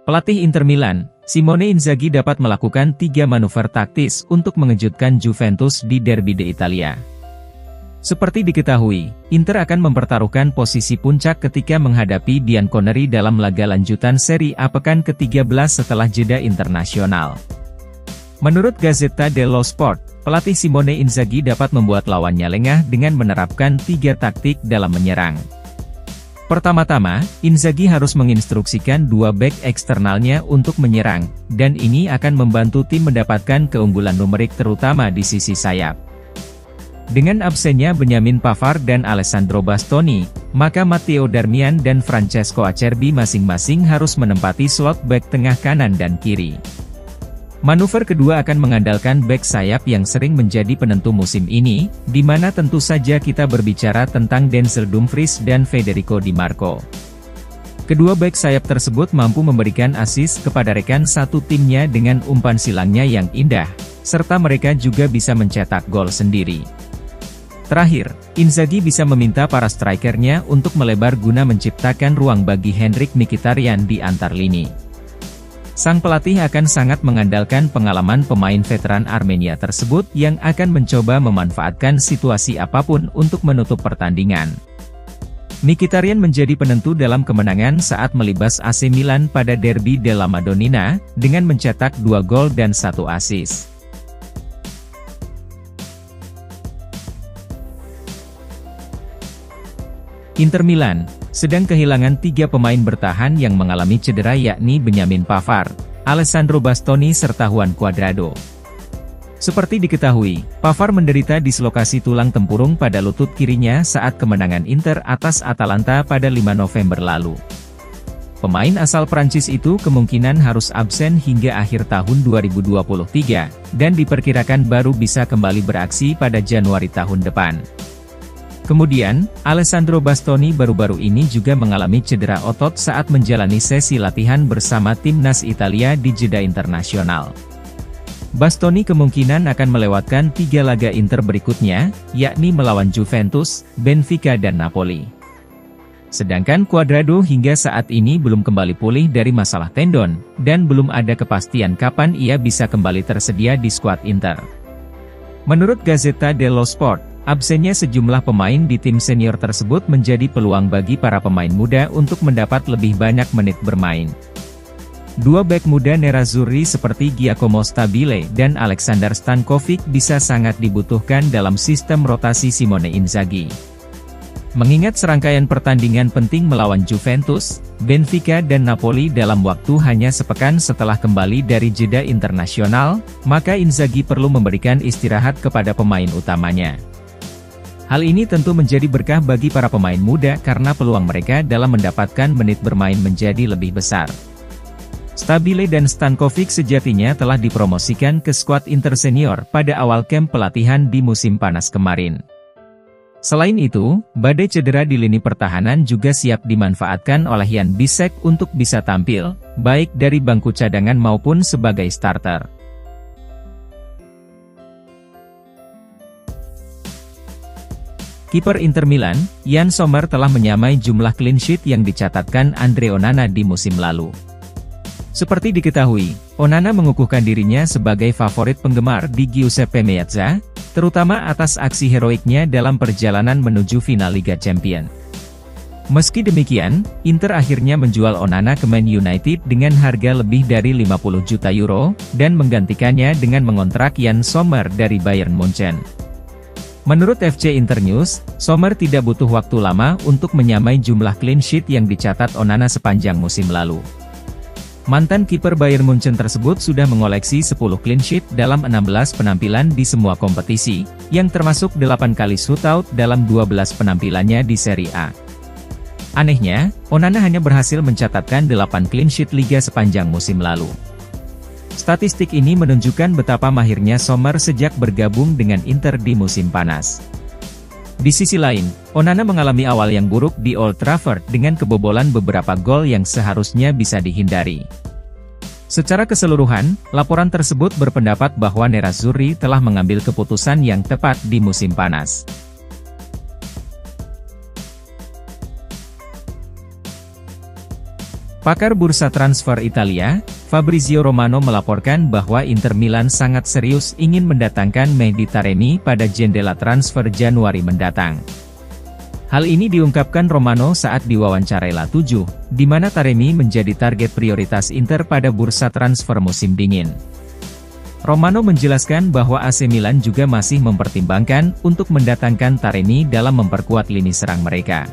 Pelatih Inter Milan, Simone Inzaghi dapat melakukan 3 manuver taktis untuk mengejutkan Juventus di Derby d'Italia. Seperti diketahui, Inter akan mempertaruhkan posisi puncak ketika menghadapi Bianconeri dalam laga lanjutan Serie A pekan ke-13 setelah jeda internasional. Menurut Gazzetta dello Sport, pelatih Simone Inzaghi dapat membuat lawannya lengah dengan menerapkan 3 taktik dalam menyerang. Pertama-tama, Inzaghi harus menginstruksikan 2 bek eksternalnya untuk menyerang, dan ini akan membantu tim mendapatkan keunggulan numerik terutama di sisi sayap. Dengan absennya Benjamin Pavard dan Alessandro Bastoni, maka Matteo Darmian dan Francesco Acerbi masing-masing harus menempati slot bek tengah kanan dan kiri. Manuver kedua akan mengandalkan bek sayap yang sering menjadi penentu musim ini, di mana tentu saja kita berbicara tentang Denzel Dumfries dan Federico Di Marco. Kedua bek sayap tersebut mampu memberikan assist kepada rekan satu timnya dengan umpan silangnya yang indah, serta mereka juga bisa mencetak gol sendiri. Terakhir, Inzaghi bisa meminta para strikernya untuk melebar guna menciptakan ruang bagi Henrikh Mkhitaryan di antar lini. Sang pelatih akan sangat mengandalkan pengalaman pemain veteran Armenia tersebut yang akan mencoba memanfaatkan situasi apapun untuk menutup pertandingan. Mkhitaryan menjadi penentu dalam kemenangan saat melibas AC Milan pada Derby della Madonnina, dengan mencetak 2 gol dan 1 assist. Inter Milan sedang kehilangan 3 pemain bertahan yang mengalami cedera, yakni Benjamin Pavard, Alessandro Bastoni serta Juan Cuadrado. Seperti diketahui, Pavard menderita dislokasi tulang tempurung pada lutut kirinya saat kemenangan Inter atas Atalanta pada 5 November lalu. Pemain asal Prancis itu kemungkinan harus absen hingga akhir tahun 2023, dan diperkirakan baru bisa kembali beraksi pada Januari tahun depan. Kemudian, Alessandro Bastoni baru-baru ini juga mengalami cedera otot saat menjalani sesi latihan bersama timnas Italia di jeda internasional. Bastoni kemungkinan akan melewatkan 3 laga Inter berikutnya, yakni melawan Juventus, Benfica dan Napoli. Sedangkan Cuadrado hingga saat ini belum kembali pulih dari masalah tendon, dan belum ada kepastian kapan ia bisa kembali tersedia di skuad Inter. Menurut Gazzetta dello Sport, absennya sejumlah pemain di tim senior tersebut menjadi peluang bagi para pemain muda untuk mendapat lebih banyak menit bermain. 2 bek muda nerazzurri seperti Giacomo Stabile dan Alexander Stankovic bisa sangat dibutuhkan dalam sistem rotasi Simone Inzaghi. Mengingat serangkaian pertandingan penting melawan Juventus, Benfica dan Napoli dalam waktu hanya sepekan setelah kembali dari jeda internasional, maka Inzaghi perlu memberikan istirahat kepada pemain utamanya. Hal ini tentu menjadi berkah bagi para pemain muda karena peluang mereka dalam mendapatkan menit bermain menjadi lebih besar. Stabile dan Stankovic sejatinya telah dipromosikan ke skuad Inter senior pada awal camp pelatihan di musim panas kemarin. Selain itu, badai cedera di lini pertahanan juga siap dimanfaatkan oleh Jan Bisek untuk bisa tampil, baik dari bangku cadangan maupun sebagai starter. Kiper Inter Milan, Yann Sommer telah menyamai jumlah clean sheet yang dicatatkan Andre Onana di musim lalu. Seperti diketahui, Onana mengukuhkan dirinya sebagai favorit penggemar di Giuseppe Meazza, terutama atas aksi heroiknya dalam perjalanan menuju final Liga Champions. Meski demikian, Inter akhirnya menjual Onana ke Man United dengan harga lebih dari 50 juta euro, dan menggantikannya dengan mengontrak Yann Sommer dari Bayern Munchen. Menurut FC Internews, Sommer tidak butuh waktu lama untuk menyamai jumlah clean sheet yang dicatat Onana sepanjang musim lalu. Mantan kiper Bayern Munchen tersebut sudah mengoleksi 10 clean sheet dalam 16 penampilan di semua kompetisi, yang termasuk 8 kali shootout dalam 12 penampilannya di Serie A. Anehnya, Onana hanya berhasil mencatatkan 8 clean sheet Liga sepanjang musim lalu. Statistik ini menunjukkan betapa mahirnya Sommer sejak bergabung dengan Inter di musim panas. Di sisi lain, Onana mengalami awal yang buruk di Old Trafford dengan kebobolan beberapa gol yang seharusnya bisa dihindari. Secara keseluruhan, laporan tersebut berpendapat bahwa Nerazzurri telah mengambil keputusan yang tepat di musim panas. Pakar bursa transfer Italia, Fabrizio Romano melaporkan bahwa Inter Milan sangat serius ingin mendatangkan Mehdi Taremi pada jendela transfer Januari mendatang. Hal ini diungkapkan Romano saat diwawancarai La7, di mana Taremi menjadi target prioritas Inter pada bursa transfer musim dingin. Romano menjelaskan bahwa AC Milan juga masih mempertimbangkan untuk mendatangkan Taremi dalam memperkuat lini serang mereka.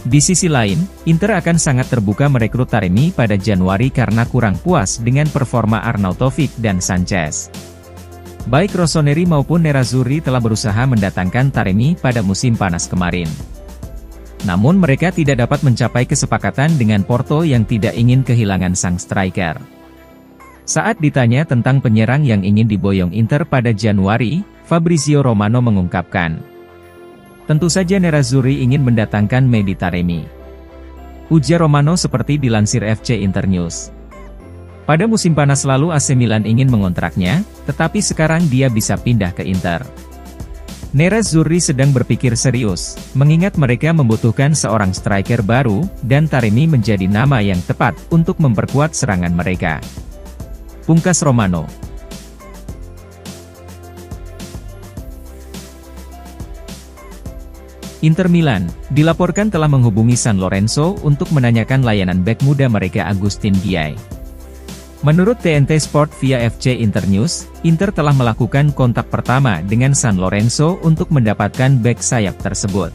Di sisi lain, Inter akan sangat terbuka merekrut Taremi pada Januari karena kurang puas dengan performa Arnautovic dan Sanchez. Baik Rossoneri maupun Nerazzurri telah berusaha mendatangkan Taremi pada musim panas kemarin. Namun mereka tidak dapat mencapai kesepakatan dengan Porto yang tidak ingin kehilangan sang striker. Saat ditanya tentang penyerang yang ingin diboyong Inter pada Januari, Fabrizio Romano mengungkapkan, "Tentu saja Nerazzurri ingin mendatangkan Mehdi Taremi," ujar Romano seperti dilansir FC Internews. Pada musim panas lalu AC Milan ingin mengontraknya, tetapi sekarang dia bisa pindah ke Inter. Nerazzurri sedang berpikir serius, mengingat mereka membutuhkan seorang striker baru, dan Taremi menjadi nama yang tepat untuk memperkuat serangan mereka. Pungkas Romano. Inter Milan, dilaporkan telah menghubungi San Lorenzo untuk menanyakan layanan bek muda mereka Agustin Guiai. Menurut TNT Sport via FC Internews, Inter telah melakukan kontak pertama dengan San Lorenzo untuk mendapatkan bek sayap tersebut.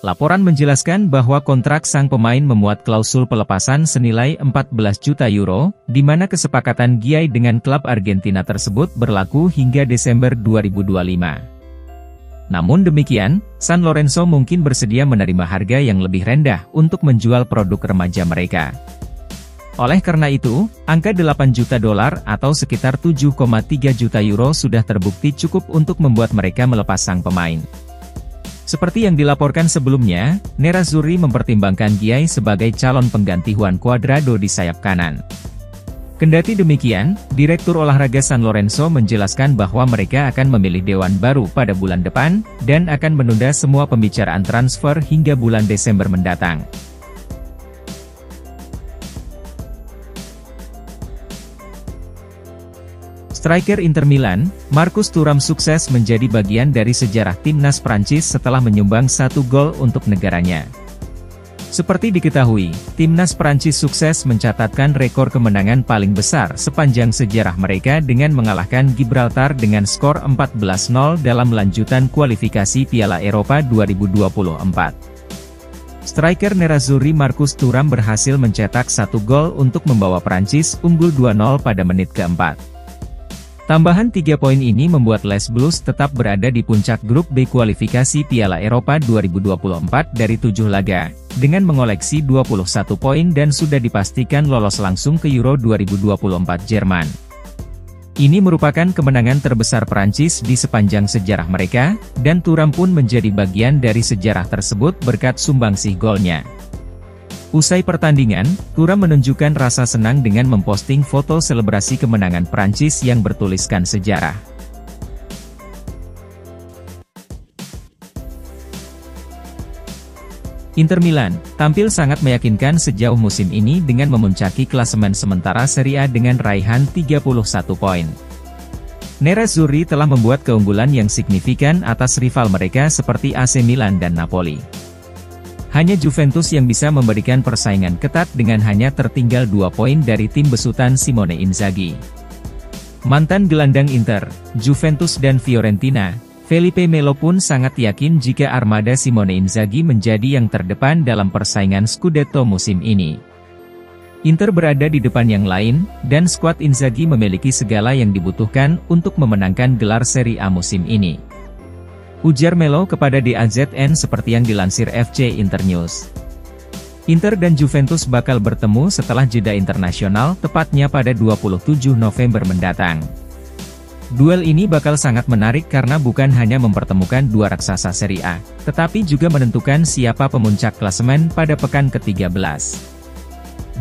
Laporan menjelaskan bahwa kontrak sang pemain memuat klausul pelepasan senilai 14 juta euro, di mana kesepakatan Guiai dengan klub Argentina tersebut berlaku hingga Desember 2025. Namun demikian, San Lorenzo mungkin bersedia menerima harga yang lebih rendah untuk menjual produk remaja mereka. Oleh karena itu, angka 8 juta dolar atau sekitar 7,3 juta euro sudah terbukti cukup untuk membuat mereka melepas sang pemain. Seperti yang dilaporkan sebelumnya, Nerazzurri mempertimbangkan Guiai sebagai calon pengganti Juan Cuadrado di sayap kanan. Kendati demikian, Direktur Olahraga San Lorenzo menjelaskan bahwa mereka akan memilih dewan baru pada bulan depan, dan akan menunda semua pembicaraan transfer hingga bulan Desember mendatang. Striker Inter Milan, Marcus Thuram sukses menjadi bagian dari sejarah timnas Prancis setelah menyumbang 1 gol untuk negaranya. Seperti diketahui, timnas Prancis sukses mencatatkan rekor kemenangan paling besar sepanjang sejarah mereka dengan mengalahkan Gibraltar dengan skor 14-0 dalam lanjutan kualifikasi Piala Eropa 2024. Striker Nerazzurri Marcus Thuram berhasil mencetak 1 gol untuk membawa Prancis unggul 2-0 pada menit keempat. Tambahan 3 poin ini membuat Les Blues tetap berada di puncak grup B kualifikasi Piala Eropa 2024 dari 7 laga, dengan mengoleksi 21 poin dan sudah dipastikan lolos langsung ke Euro 2024 Jerman. Ini merupakan kemenangan terbesar Prancis di sepanjang sejarah mereka, dan Thuram pun menjadi bagian dari sejarah tersebut berkat sumbangsih golnya. Usai pertandingan, Thuram menunjukkan rasa senang dengan memposting foto selebrasi kemenangan Prancis yang bertuliskan sejarah. Inter Milan tampil sangat meyakinkan sejauh musim ini dengan memuncaki klasemen sementara Serie A dengan raihan 31 poin. Nerazzurri telah membuat keunggulan yang signifikan atas rival mereka seperti AC Milan dan Napoli. Hanya Juventus yang bisa memberikan persaingan ketat dengan hanya tertinggal 2 poin dari tim besutan Simone Inzaghi. Mantan gelandang Inter, Juventus dan Fiorentina, Felipe Melo pun sangat yakin jika armada Simone Inzaghi menjadi yang terdepan dalam persaingan Scudetto musim ini. Inter berada di depan yang lain, dan skuad Inzaghi memiliki segala yang dibutuhkan untuk memenangkan gelar Serie A musim ini, ujar Melo kepada DAZN seperti yang dilansir FC Internews. Inter dan Juventus bakal bertemu setelah jeda internasional tepatnya pada 27 November mendatang. Duel ini bakal sangat menarik karena bukan hanya mempertemukan dua raksasa Serie A, tetapi juga menentukan siapa pemuncak klasemen pada pekan ke-13.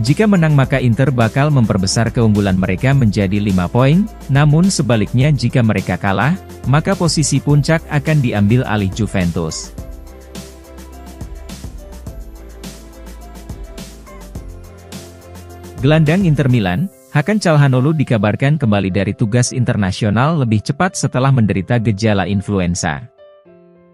Jika menang maka Inter bakal memperbesar keunggulan mereka menjadi 5 poin, namun sebaliknya jika mereka kalah, maka posisi puncak akan diambil alih Juventus. Gelandang Inter Milan, Hakan Çalhanoğlu dikabarkan kembali dari tugas internasional lebih cepat setelah menderita gejala influenza.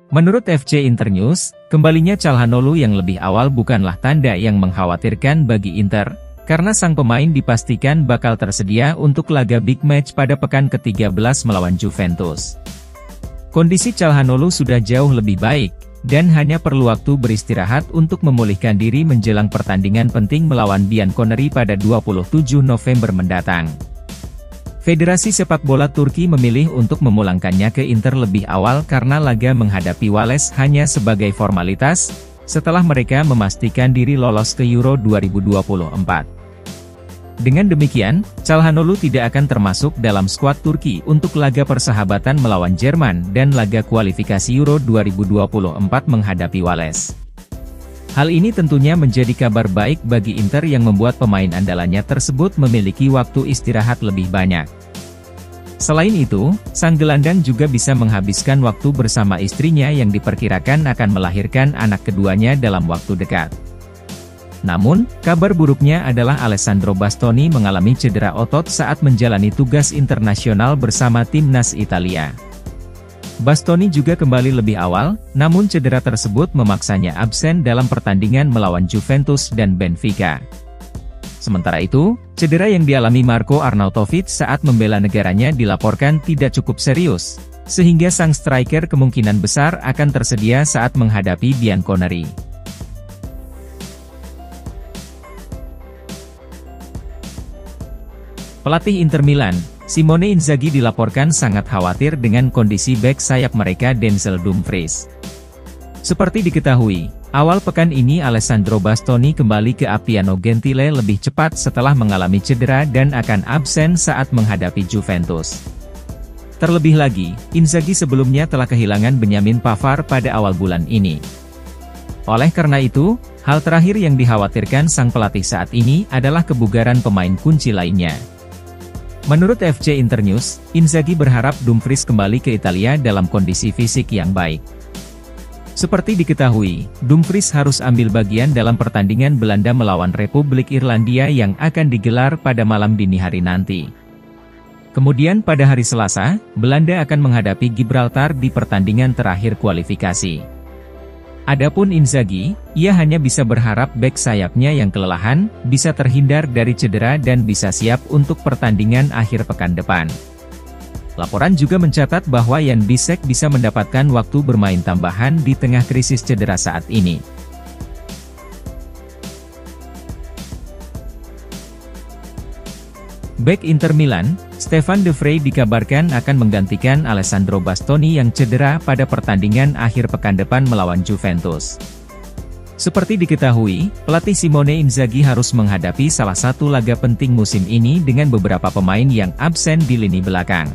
Menurut FC Internews, kembalinya Çalhanoğlu yang lebih awal bukanlah tanda yang mengkhawatirkan bagi Inter, karena sang pemain dipastikan bakal tersedia untuk laga big match pada pekan ke-13 melawan Juventus. Kondisi Çalhanoğlu sudah jauh lebih baik, dan hanya perlu waktu beristirahat untuk memulihkan diri menjelang pertandingan penting melawan Bianconeri pada 27 November mendatang. Federasi Sepak Bola Turki memilih untuk memulangkannya ke Inter lebih awal karena laga menghadapi Wales hanya sebagai formalitas, setelah mereka memastikan diri lolos ke Euro 2024. Dengan demikian, Çalhanoğlu tidak akan termasuk dalam skuad Turki untuk laga persahabatan melawan Jerman dan laga kualifikasi Euro 2024 menghadapi Wales. Hal ini tentunya menjadi kabar baik bagi Inter yang membuat pemain andalannya tersebut memiliki waktu istirahat lebih banyak. Selain itu, sang gelandang juga bisa menghabiskan waktu bersama istrinya yang diperkirakan akan melahirkan anak keduanya dalam waktu dekat. Namun, kabar buruknya adalah Alessandro Bastoni mengalami cedera otot saat menjalani tugas internasional bersama timnas Italia. Bastoni juga kembali lebih awal, namun cedera tersebut memaksanya absen dalam pertandingan melawan Juventus dan Benfica. Sementara itu, cedera yang dialami Marko Arnautovic saat membela negaranya dilaporkan tidak cukup serius, sehingga sang striker kemungkinan besar akan tersedia saat menghadapi Bianconeri. Pelatih Inter Milan, Simone Inzaghi dilaporkan sangat khawatir dengan kondisi bek sayap mereka Denzel Dumfries. Seperti diketahui, awal pekan ini Alessandro Bastoni kembali ke Appiano Gentile lebih cepat setelah mengalami cedera dan akan absen saat menghadapi Juventus. Terlebih lagi, Inzaghi sebelumnya telah kehilangan Benjamin Pavard pada awal bulan ini. Oleh karena itu, hal terakhir yang dikhawatirkan sang pelatih saat ini adalah kebugaran pemain kunci lainnya. Menurut FC Internews, Inzaghi berharap Dumfries kembali ke Italia dalam kondisi fisik yang baik. Seperti diketahui, Dumfries harus ambil bagian dalam pertandingan Belanda melawan Republik Irlandia yang akan digelar pada malam dini hari nanti. Kemudian pada hari Selasa, Belanda akan menghadapi Gibraltar di pertandingan terakhir kualifikasi. Adapun Inzaghi, ia hanya bisa berharap bek sayapnya yang kelelahan, bisa terhindar dari cedera dan bisa siap untuk pertandingan akhir pekan depan. Laporan juga mencatat bahwa Jan Bisek bisa mendapatkan waktu bermain tambahan di tengah krisis cedera saat ini. Bek Inter Milan, Stefan De Vrij dikabarkan akan menggantikan Alessandro Bastoni yang cedera pada pertandingan akhir pekan depan melawan Juventus. Seperti diketahui, pelatih Simone Inzaghi harus menghadapi salah satu laga penting musim ini dengan beberapa pemain yang absen di lini belakang.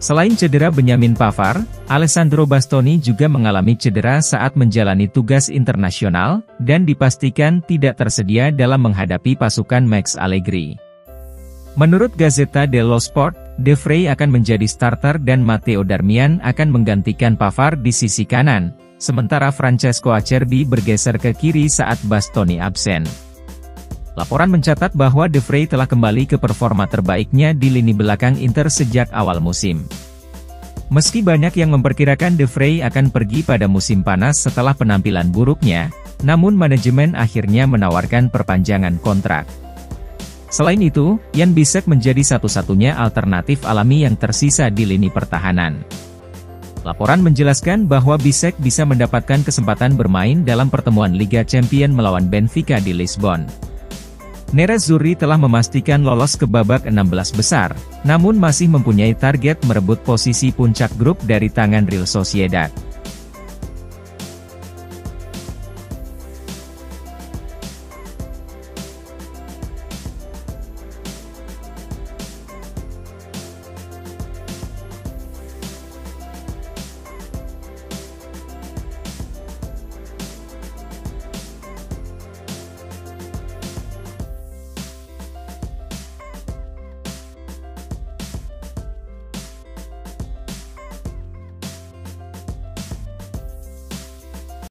Selain cedera Benjamin Pavard, Alessandro Bastoni juga mengalami cedera saat menjalani tugas internasional, dan dipastikan tidak tersedia dalam menghadapi pasukan Max Allegri. Menurut Gazzetta dello Sport, De Vrij akan menjadi starter dan Matteo Darmian akan menggantikan Pavard di sisi kanan, sementara Francesco Acerbi bergeser ke kiri saat Bastoni absen. Laporan mencatat bahwa De Vrij telah kembali ke performa terbaiknya di lini belakang Inter sejak awal musim. Meski banyak yang memperkirakan De Vrij akan pergi pada musim panas setelah penampilan buruknya, namun manajemen akhirnya menawarkan perpanjangan kontrak. Selain itu, Jan Bisek menjadi satu-satunya alternatif alami yang tersisa di lini pertahanan. Laporan menjelaskan bahwa Bisek bisa mendapatkan kesempatan bermain dalam pertemuan Liga Champions melawan Benfica di Lisbon. Nerazzurri telah memastikan lolos ke babak 16 besar, namun masih mempunyai target merebut posisi puncak grup dari tangan Real Sociedad.